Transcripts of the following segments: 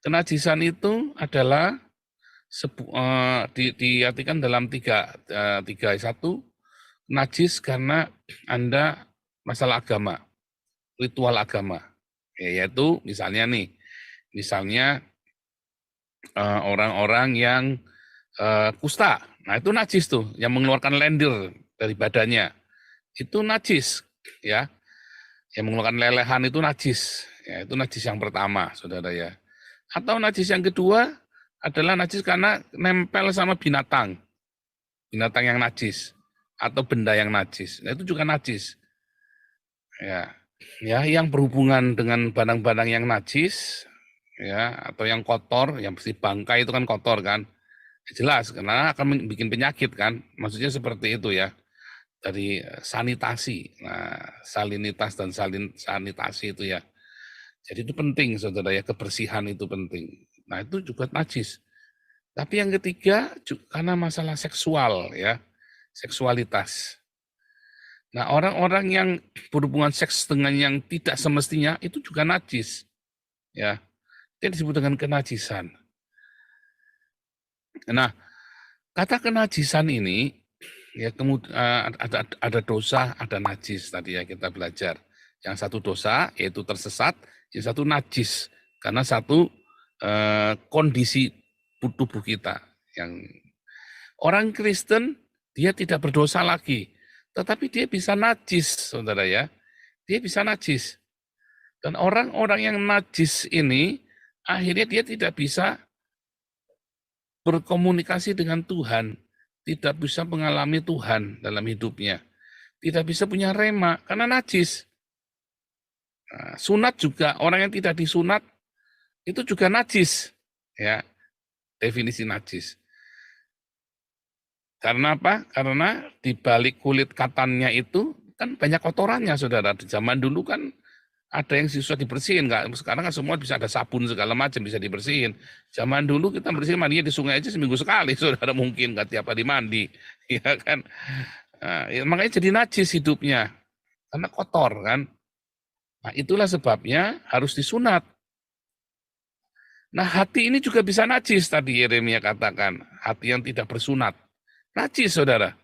Kenajisan itu adalah diartikan dalam tiga. Satu, najis karena Anda masalah agama, ritual agama. Yaitu misalnya orang-orang yang kusta. Nah, itu najis tuh, yang mengeluarkan lendir dari badannya. Itu najis, ya. Yang mengeluarkan lelehan itu najis. Ya, itu najis yang pertama, saudara ya. Atau najis yang kedua adalah najis karena nempel sama binatang. Binatang yang najis. Atau benda yang najis. Nah, itu juga najis. Ya, ya, yang berhubungan dengan barang-barang yang najis, ya, atau yang kotor, yang mesti bangkai itu kan kotor kan. Jelas, karena akan bikin penyakit kan. Maksudnya seperti itu ya. Dari sanitasi. Nah, salinitas dan sanitasi itu ya. Jadi itu penting, saudara ya, kebersihan itu penting. Nah, itu juga najis. Tapi yang ketiga, karena masalah seksual ya, seksualitas. Nah, orang-orang yang berhubungan seks dengan yang tidak semestinya itu juga najis. Ya, itu disebut dengan kenajisan. Nah, kata kenajisan ini ya kemudian ada dosa, ada najis tadi ya kita belajar. Yang satu dosa yaitu tersesat, yang satu najis karena satu kondisi tubuh kita. Yang orang Kristen dia tidak berdosa lagi, tetapi dia bisa najis, saudara ya. Dia bisa najis. Dan orang-orang yang najis ini akhirnya dia tidak bisa berkomunikasi dengan Tuhan, tidak bisa mengalami Tuhan dalam hidupnya, tidak bisa punya rema karena najis. Nah, sunat juga, orang yang tidak disunat itu juga najis, ya, definisi najis. Karena apa? Karena di balik kulit katannya itu kan banyak kotorannya, saudara. Di zaman dulu kan ada yang susah dibersihin, nggak? Sekarang kan semua bisa ada sabun segala macam bisa dibersihin. Zaman dulu kita bersihin mandinya di sungai aja seminggu sekali, saudara, mungkin nggak tiap hari mandi, ya kan? Nah, ya, makanya jadi najis hidupnya karena kotor kan. Nah, itulah sebabnya harus disunat. Nah, hati ini juga bisa najis tadi Yeremia katakan, hati yang tidak bersunat. Najis, saudara.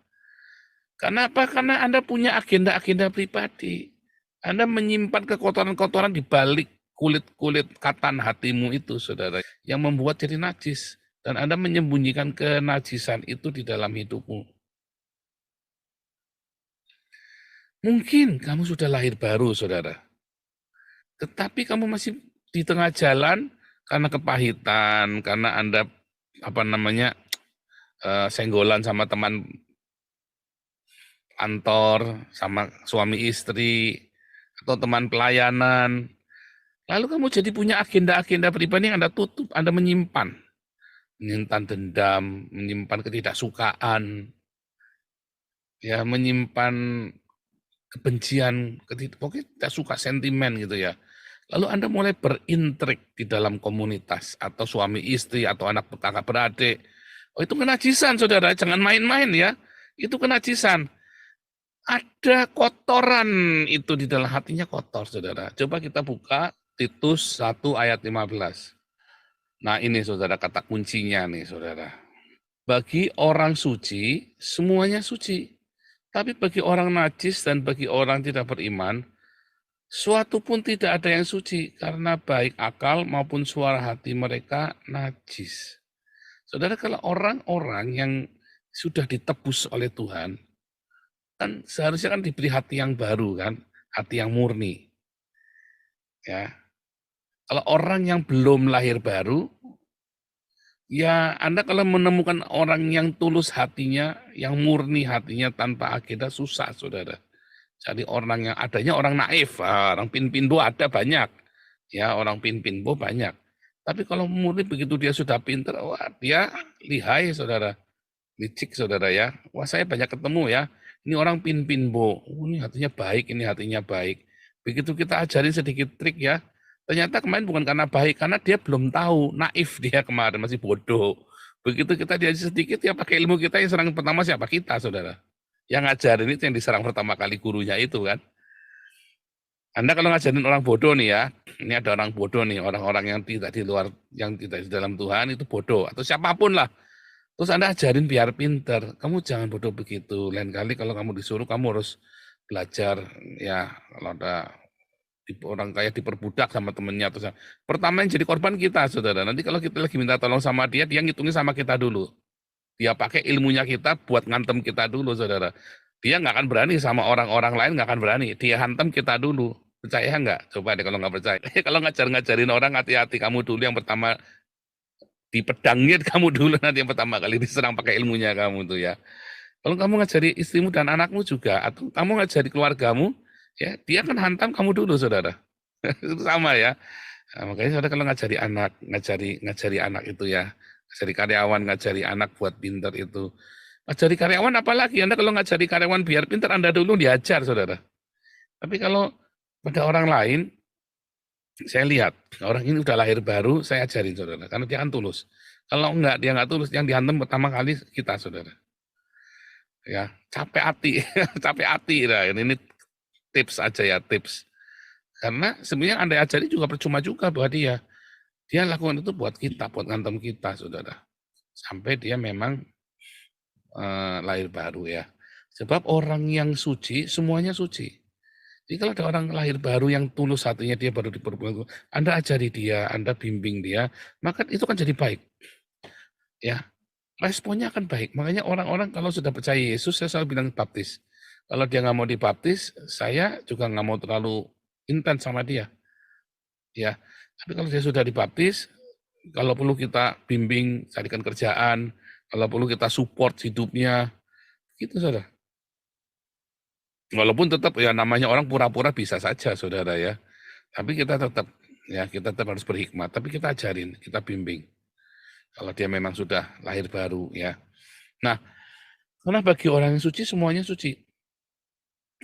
Karena apa? Karena Anda punya agenda-agenda pribadi. Anda menyimpan kekotoran-kotoran di balik kulit-kulit katan hatimu itu, saudara, yang membuat jadi najis. Dan Anda menyembunyikan kenajisan itu di dalam hidupmu. Mungkin kamu sudah lahir baru, saudara. Tetapi kamu masih di tengah jalan karena kepahitan, karena Anda senggolan sama teman kantor, sama suami istri, atau teman pelayanan. Lalu kamu jadi punya agenda-agenda pribadi yang Anda tutup, Anda menyimpan dendam, menyimpan ketidaksukaan, ya, menyimpan kebencian, pokoknya tidak suka sentimen gitu ya. Lalu Anda mulai berintrik di dalam komunitas, atau suami istri, atau anak kakak beradik. Oh, itu kenajisan, saudara, jangan main-main ya. Itu kenajisan. Ada kotoran itu di dalam hatinya kotor, saudara. Coba kita buka Titus 1 ayat 15. Nah ini saudara kata kuncinya nih saudara. Bagi orang suci, semuanya suci. Tapi bagi orang najis dan bagi orang tidak beriman, suatu pun tidak ada yang suci, karena baik akal maupun suara hati mereka najis. Saudara, kalau orang-orang yang sudah ditebus oleh Tuhan, kan seharusnya kan diberi hati yang baru kan, hati yang murni. Ya, kalau orang yang belum lahir baru, ya Anda kalau menemukan orang yang tulus hatinya, yang murni hatinya tanpa agenda, susah, saudara. Jadi orang yang adanya orang naif, orang pin-pinbo ada banyak, ya orang pin-pinbo banyak. Tapi kalau murni begitu dia sudah pinter, wah dia lihai, saudara, licik, saudara ya. Wah saya banyak ketemu ya. Ini orang pin-pinbo, ini hatinya baik, ini hatinya baik. Begitu kita ajarin sedikit trik ya, ternyata kemarin bukan karena baik, karena dia belum tahu, naif dia kemarin, masih bodoh. Begitu kita diajar sedikit, ya pakai ilmu kita, yang serang pertama siapa? Kita, saudara. Yang ngajarin itu yang diserang pertama kali gurunya itu kan. Anda kalau ngajarin orang bodoh nih ya, ini ada orang bodoh nih, orang-orang yang tidak di luar, yang tidak di dalam Tuhan itu bodoh, atau siapapun lah. Terus Anda ajarin biar pinter, kamu jangan bodoh begitu. Lain kali kalau kamu disuruh, kamu harus belajar, ya kalau ada orang kaya diperbudak sama temennya. Terus, pertama yang jadi korban kita, saudara. Nanti kalau kita lagi minta tolong sama dia ngitungin sama kita dulu. Dia pakai ilmunya kita buat ngantem kita dulu, saudara. Dia nggak akan berani sama orang-orang lain, nggak akan berani. Dia hantam kita dulu. Percaya nggak? Coba deh kalau nggak percaya. Kalau ngajarin orang, hati-hati kamu dulu yang pertama dipedangnya kamu dulu nanti yang pertama kali diserang pakai ilmunya kamu tuh ya. Kalau kamu ngajari istrimu dan anakmu juga, atau kamu ngajari keluargamu, ya dia akan hantam kamu dulu, saudara. Itu sama ya. Nah, makanya saudara kalau ngajari anak, ngajari anak itu ya, ngajari karyawan, ngajari anak buat pinter itu. Ngajari karyawan apalagi, Anda kalau ngajari karyawan biar pinter, Anda dulu diajar, saudara. Tapi kalau pada orang lain, saya lihat orang ini udah lahir baru, saya ajarin, saudara, karena dia kan tulus. Kalau enggak, dia enggak tulus, yang dihantam pertama kali kita, saudara. Ya, capek hati, capek hati. Nah, ini tips aja ya, tips. Karena sebenarnya Anda ajari juga percuma juga buat dia. Dia lakukan itu buat kita, buat ngantem kita, saudara. Sampai dia memang lahir baru ya. Sebab orang yang suci, semuanya suci. Jadi kalau ada orang lahir baru yang tulus hatinya, dia baru diperbuat, Anda ajari dia, Anda bimbing dia, maka itu kan jadi baik. Ya, responnya akan baik. Makanya orang-orang kalau sudah percaya Yesus, saya selalu bilang baptis. Kalau dia nggak mau dibaptis, saya juga nggak mau terlalu intens sama dia. Ya, tapi kalau dia sudah dibaptis, kalau perlu kita bimbing, carikan kerjaan, kalau perlu kita support hidupnya, gitu saudara. Walaupun tetap ya namanya orang pura-pura bisa saja saudara ya. Tapi kita tetap harus berhikmat. Tapi kita ajarin, kita bimbing. Kalau dia memang sudah lahir baru ya. Nah, karena bagi orang yang suci semuanya suci.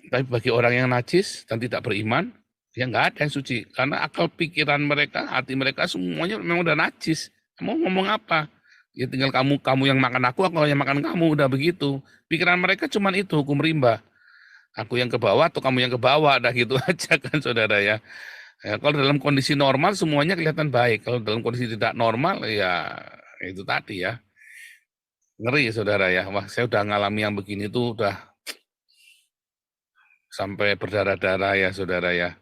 Tapi bagi orang yang najis dan tidak beriman, ya nggak ada yang suci. Karena akal pikiran mereka, hati mereka semuanya memang udah najis. Mau ngomong apa? Ya tinggal kamu yang makan aku yang makan kamu, udah begitu. Pikiran mereka cuma itu, hukum rimba. Aku yang ke bawah atau kamu yang ke bawah, dah gitu aja kan saudara ya. Ya, kalau dalam kondisi normal semuanya kelihatan baik. Kalau dalam kondisi tidak normal ya itu tadi ya. Ngeri saudara ya. Wah, saya udah ngalami yang begini tuh udah sampai berdarah-darah ya saudara ya.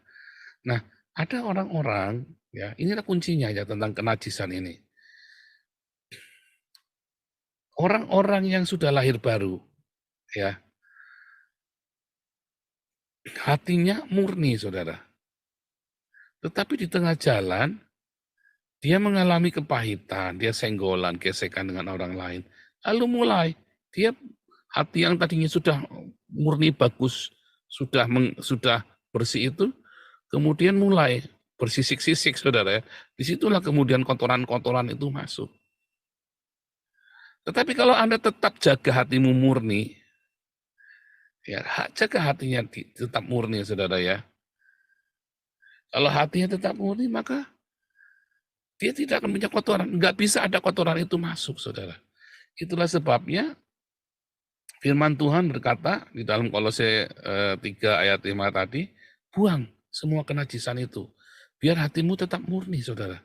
Nah, ada orang-orang ya, inilah kuncinya ya tentang kenajisan ini. Orang-orang yang sudah lahir baru ya, hatinya murni saudara. Tetapi di tengah jalan dia mengalami kepahitan, dia senggolan, gesekan dengan orang lain. Lalu mulai dia hati yang tadinya sudah murni bagus, sudah bersih itu, kemudian mulai bersisik-sisik, saudara ya. Disitulah kemudian kotoran-kotoran itu masuk. Tetapi kalau Anda tetap jaga hatimu murni, ya jaga hatinya tetap murni, saudara ya. Kalau hatinya tetap murni, maka dia tidak akan punya kotoran. Nggak bisa ada kotoran itu masuk, saudara. Itulah sebabnya firman Tuhan berkata di dalam Kolose 3 ayat 5 tadi, buang semua kenajisan itu. Biar hatimu tetap murni, saudara.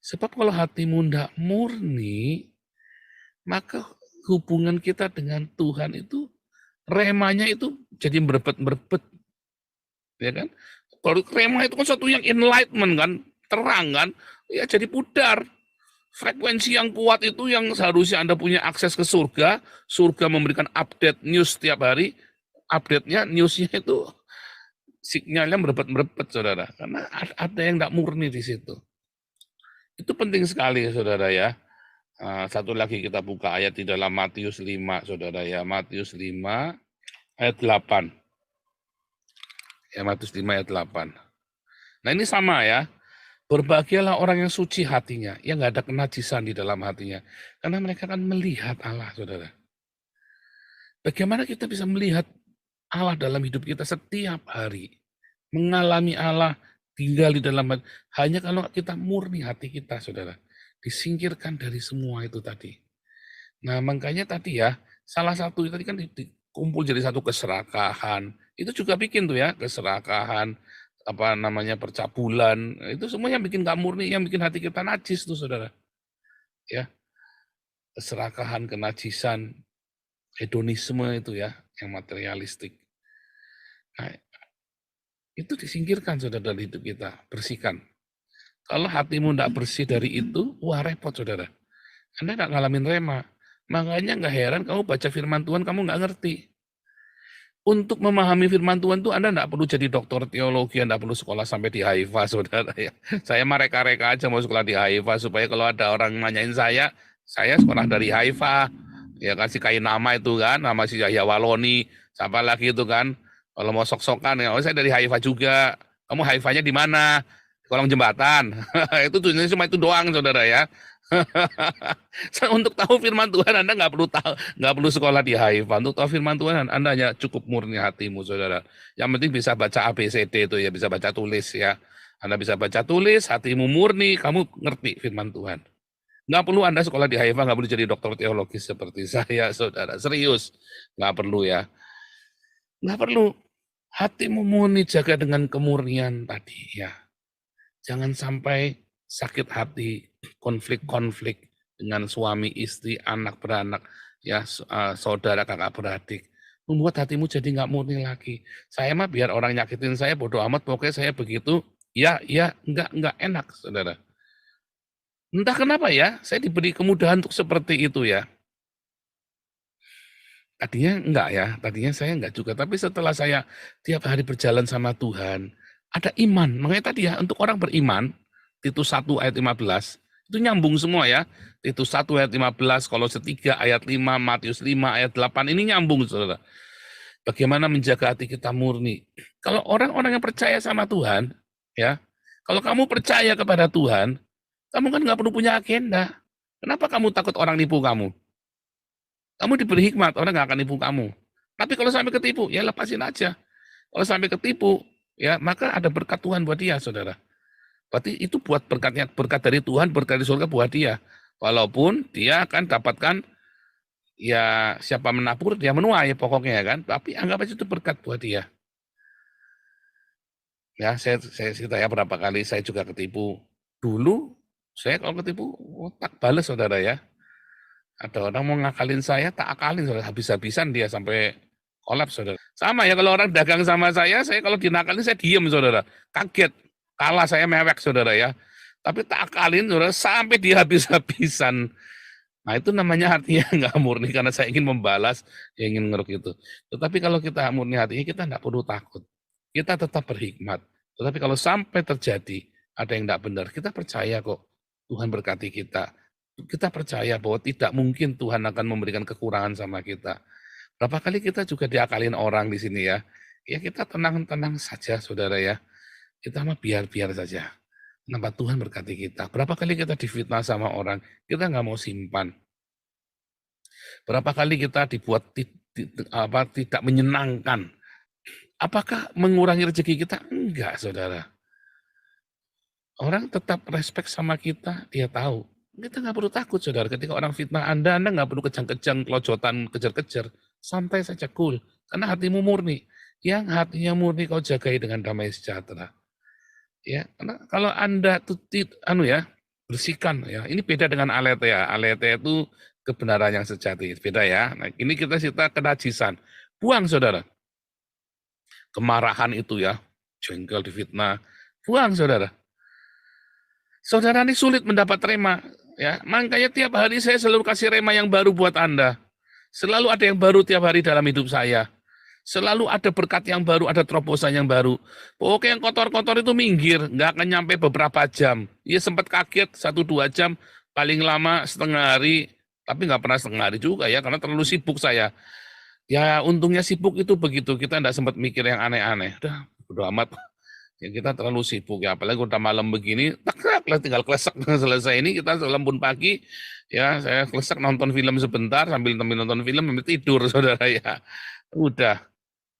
Sebab kalau hatimu tidak murni, maka hubungan kita dengan Tuhan itu, remanya itu jadi merebet-merebet. Ya kan? Kalau rema itu kan satu yang enlightenment kan, terang kan, ya jadi pudar. Frekuensi yang kuat itu yang seharusnya Anda punya akses ke surga, surga memberikan update news setiap hari, update-nya, newsnya itu sinyalnya merebet-merebet, saudara. Karena ada yang tidak murni di situ. Itu penting sekali, saudara ya. Satu lagi kita buka ayat di dalam Matius 5, saudara ya. Matius 5 ayat 8. Ya, Matius 5 ayat 8. Nah ini sama ya. Berbahagialah orang yang suci hatinya, yang nggak ada kenajisan di dalam hatinya. Karena mereka akan melihat Allah, saudara. Bagaimana kita bisa melihat Allah dalam hidup kita setiap hari? Mengalami Allah, tinggal di dalam hati. Hanya kalau kita murni hati kita, saudara. Disingkirkan dari semua itu tadi. Nah makanya tadi ya, salah satu tadi kan dikumpul jadi satu keserakahan. Itu juga bikin tuh ya, keserakahan, apa namanya, percabulan, itu semua yang bikin nggak murni, yang bikin hati kita najis tuh, Saudara. Ya, keserakahan, kenajisan, hedonisme itu ya, yang materialistik. Nah, itu disingkirkan, Saudara, dari hidup kita, bersihkan. Kalau hatimu nggak bersih dari itu, wah repot, Saudara. Anda nggak ngalamin rema. Makanya nggak heran kamu baca firman Tuhan, kamu nggak ngerti. Untuk memahami firman Tuhan tuh Anda nggak perlu jadi dokter teologi, Anda perlu sekolah sampai di Haifa, Saudara. Ya. Saya mah reka-reka aja mau sekolah di Haifa, supaya kalau ada orang nanyain saya sekolah dari Haifa. Ya kasih kain nama itu kan, nama si Yahya Waloni, siapa lagi itu kan. Kalau mau sok-sokan, ya, oh saya dari Haifa juga. Kamu Haifanya di mana? Di kolong jembatan. Itu tujuannya cuma itu doang, Saudara ya. Untuk tahu firman Tuhan Anda nggak perlu sekolah di Haifa. Untuk tahu firman Tuhan Anda hanya cukup murni hatimu, Saudara. Yang penting bisa baca ABCD itu ya, bisa baca tulis ya. Anda bisa baca tulis, hatimu murni, kamu ngerti firman Tuhan. Nggak perlu Anda sekolah di Haifa, nggak perlu jadi dokter teologis seperti saya, Saudara. Serius, nggak perlu ya. Nggak perlu. Hatimu murni, jaga dengan kemurnian tadi ya. Jangan sampai sakit hati, konflik-konflik dengan suami, istri, anak beranak, ya saudara, kakak beradik. Membuat hatimu jadi nggak murni lagi. Saya mah biar orang nyakitin saya, bodoh amat, pokoknya saya begitu. Ya, nggak enak, Saudara. Entah kenapa ya, saya diberi kemudahan untuk seperti itu ya. Tadinya enggak ya, tadinya saya enggak juga. Tapi setelah saya tiap hari berjalan sama Tuhan, ada iman. Makanya tadi ya, untuk orang beriman, Titus 1 ayat 15, itu nyambung semua ya. Titus 1 ayat 15, Kolose 3 ayat 5, Matius 5 ayat 8, ini nyambung, Saudara. Bagaimana menjaga hati kita murni. Kalau orang-orang yang percaya sama Tuhan, ya, kalau kamu percaya kepada Tuhan, kamu kan nggak perlu punya agenda. Kenapa kamu takut orang nipu kamu? Kamu diberi hikmat, orang nggak akan nipu kamu. Tapi kalau sampai ketipu, ya lepasin aja. Kalau sampai ketipu, ya maka ada berkat Tuhan buat dia, Saudara. Berarti itu buat berkat dari Tuhan, berkat dari surga buat dia. Walaupun dia akan dapatkan, ya siapa menabur, dia menuai pokoknya kan. Tapi anggap aja itu berkat buat dia. Ya, saya cerita ya berapa kali saya juga ketipu. Dulu, saya kalau ketipu, tak balas, Saudara ya. Ada orang mau ngakalin saya, tak akalin, Saudara. Habis-habisan dia sampai kolaps, Saudara. Sama ya, kalau orang dagang sama saya kalau dinakalin saya diem, Saudara. Kaget, kalah saya mewek, Saudara ya. Tapi tak akalin, Saudara, sampai dia habis-habisan. Nah itu namanya hatinya nggak murni, karena saya ingin membalas, yang ingin ngeruk itu. Tetapi kalau kita murni hatinya, kita nggak perlu takut. Kita tetap berhikmat. Tetapi kalau sampai terjadi ada yang nggak benar, kita percaya kok Tuhan berkati kita. Kita percaya bahwa tidak mungkin Tuhan akan memberikan kekurangan sama kita. Berapa kali kita juga diakalin orang di sini ya. Ya kita tenang-tenang saja, Saudara ya. Kita mah biar-biar saja. Kenapa Tuhan berkati kita? Berapa kali kita difitnah sama orang, kita nggak mau simpan. Berapa kali kita dibuat tidak menyenangkan. Apakah mengurangi rezeki kita? Enggak, Saudara. Orang tetap respect sama kita, dia tahu. Kita nggak perlu takut, Saudara. Ketika orang fitnah Anda nggak perlu kejang-kejang, kelojotan, kejar-kejar. Santai saja, cool. Karena hatimu murni. Yang hatinya murni kau jagai dengan damai sejahtera. Ya, karena kalau Anda bersihkan ya. Ini beda dengan alete ya. Alete itu kebenaran yang sejati. Beda ya. Nah, ini kita kenajisan. Buang, Saudara. Kemarahan itu ya. Jengkel, difitnah. Buang, Saudara. Saudara ini sulit mendapat rema, ya. Makanya tiap hari saya selalu kasih rema yang baru buat Anda. Selalu ada yang baru tiap hari dalam hidup saya. Selalu ada berkat yang baru, ada terobosan yang baru. Pokoknya yang kotor-kotor itu minggir, nggak akan nyampe beberapa jam. Ya sempat kaget 1-2 jam, paling lama setengah hari, tapi nggak pernah setengah hari juga ya, karena terlalu sibuk saya. Ya untungnya sibuk itu begitu, kita nggak sempat mikir yang aneh-aneh. Udah, udah amat. Ya kita terlalu sibuk ya, apalagi udah malam begini, tak tinggal klesek selesai ini kita selembun pagi, ya saya klesek nonton film sebentar sambil nonton film sambil tidur, Saudara ya. Udah,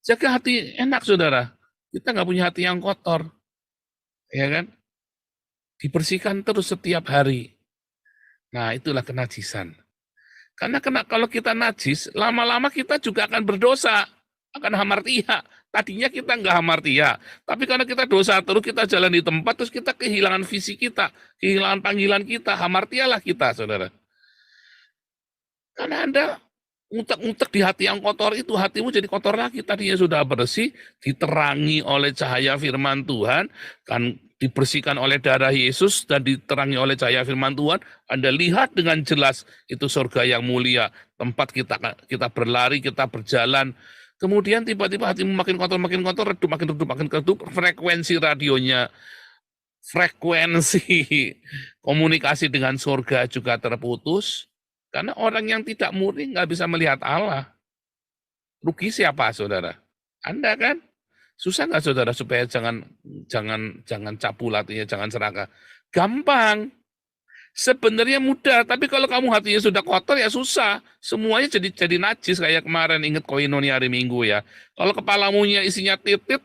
jaga hati enak, Saudara. Kita nggak punya hati yang kotor, ya kan? Dibersihkan terus setiap hari. Nah itulah kenajisan. Karena kalau kita najis, lama-lama kita juga akan berdosa. akan hamartia. Tadinya kita nggak hamartia, tapi karena kita dosa terus, kita jalan di tempat, terus kita kehilangan visi kita, kehilangan panggilan kita, hamartialah kita, saudara. Karena Anda ngutek-ngutek di hati yang kotor itu, hatimu jadi kotor lagi. Tadinya sudah bersih, diterangi oleh cahaya firman Tuhan, kan dibersihkan oleh darah Yesus dan diterangi oleh cahaya firman Tuhan. Anda lihat dengan jelas itu surga yang mulia, tempat kita berlari, kita berjalan. Kemudian tiba-tiba hatimu makin kotor, redup, makin redup, frekuensi radionya, frekuensi komunikasi dengan surga juga terputus. Karena orang yang tidak murni nggak bisa melihat Allah. Rugi siapa, saudara? Anda kan? Susah nggak, saudara, supaya jangan cabul hatinya, jangan serakah? Gampang. Sebenarnya mudah, tapi kalau kamu hatinya sudah kotor ya susah. Semuanya jadi najis kayak kemarin, ingat koinonia hari Minggu ya. Kalau kepalamu isinya titit,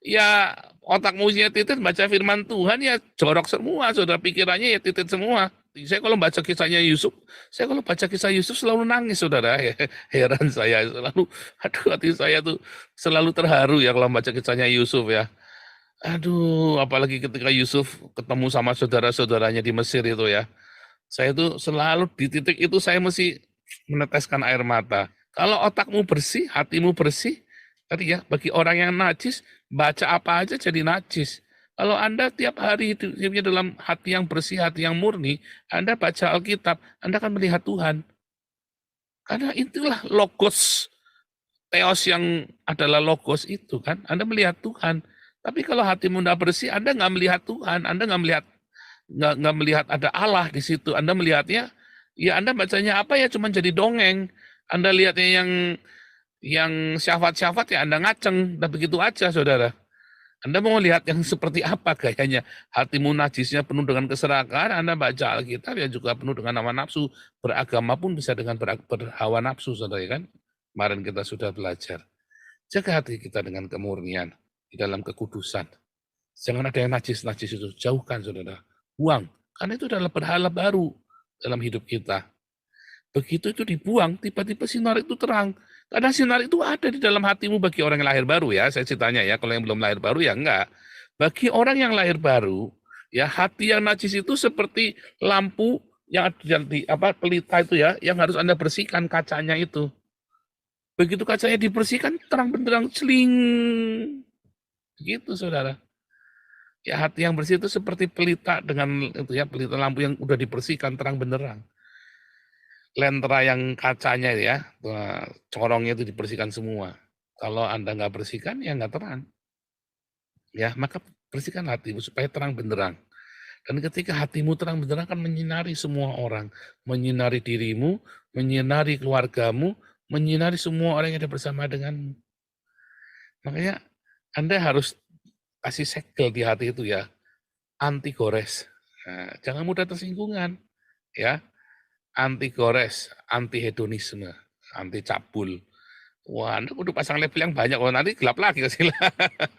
ya otakmu isinya titit, baca firman Tuhan ya jorok semua, saudara, pikirannya ya titit semua. Saya kalau baca kisah Yusuf selalu nangis, saudara. Heran saya selalu, aduh, hati saya tuh selalu terharu ya kalau baca kisahnya Yusuf ya. Aduh, apalagi ketika Yusuf ketemu sama saudara-saudaranya di Mesir itu ya. Saya tuh selalu di titik itu saya mesti meneteskan air mata. Kalau otakmu bersih, hatimu bersih, tadi ya, bagi orang yang najis, baca apa aja jadi najis. Kalau Anda tiap hari hidupnya dalam hati yang bersih, hati yang murni, Anda baca Alkitab, Anda akan melihat Tuhan. Karena itulah logos, teos yang adalah logos itu kan. Anda melihat Tuhan. Tapi kalau hatimu tidak bersih, Anda nggak melihat Tuhan, Anda nggak melihat ada Allah di situ. Anda melihatnya, ya Anda bacanya apa ya, cuma jadi dongeng. Anda lihatnya yang syafat-syafat ya Anda ngaceng, dan begitu aja, saudara. Anda mau lihat yang seperti apa gayanya? Hatimu najisnya penuh dengan keserakahan, Anda baca Alkitab ya juga penuh dengan hawa nafsu. Beragama pun bisa dengan berhawa nafsu, saudara, kan? Kemarin kita sudah belajar. Jaga hati kita dengan kemurnian di dalam kekudusan. Jangan ada yang najis-najis itu, jauhkan, saudara. Buang, karena itu adalah berhala baru dalam hidup kita. Begitu itu dibuang, tiba-tiba sinar itu terang. Karena sinar itu ada di dalam hatimu bagi orang yang lahir baru ya, saya ceritanya ya, kalau yang belum lahir baru ya enggak. Bagi orang yang lahir baru, ya hati yang najis itu seperti lampu yang ada di pelita itu ya, yang harus Anda bersihkan kacanya itu. Begitu kacanya dibersihkan, terang benderang, celing. Begitu, saudara. Ya hati yang bersih itu seperti pelita dengan itu ya, pelita lampu yang udah dibersihkan terang benderang. Lentera yang kacanya ya, corongnya itu dibersihkan semua. Kalau Anda nggak bersihkan, ya nggak terang. Ya, maka bersihkan hatimu supaya terang benderang. Dan ketika hatimu terang benderang akan menyinari semua orang, menyinari dirimu, menyinari keluargamu, menyinari semua orang yang ada bersama denganmu. Makanya Anda harus kasih segel di hati itu ya, anti gores. Nah, jangan mudah tersinggungan, ya. Anti gores, anti hedonisme, anti cabul. Wah, Anda kudu pasang label yang banyak, oh nanti gelap lagi ke sila.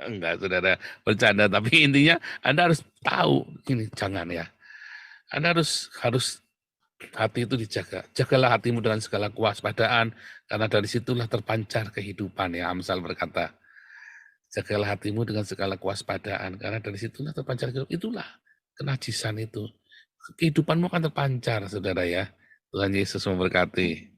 Enggak, saudara, bercanda. Tapi intinya Anda harus tahu, ini jangan ya. Anda harus hati itu dijaga. Jagalah hatimu dengan segala kewaspadaan, karena dari situlah terpancar kehidupan ya. Amsal berkata, jagalah hatimu dengan segala kewaspadaan, karena dari situlah terpancar kehidupan. Itulah kenajisan itu. Kehidupanmu akan terpancar, saudara ya. Tuhan Yesus memberkati.